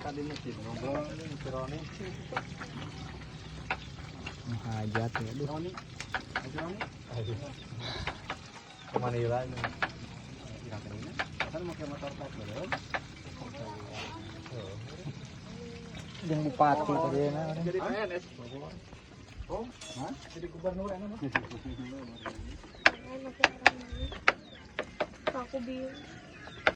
tadi masjid ngobrol ini si Roni. Hajat ya aduh. Roni. Kemana ya lagi? Kan mau ke motor tak belum? Jeung bupati tadi na. Jadi PNS. Oh, hah? Jadi gubernur enak mah. Aku bingung.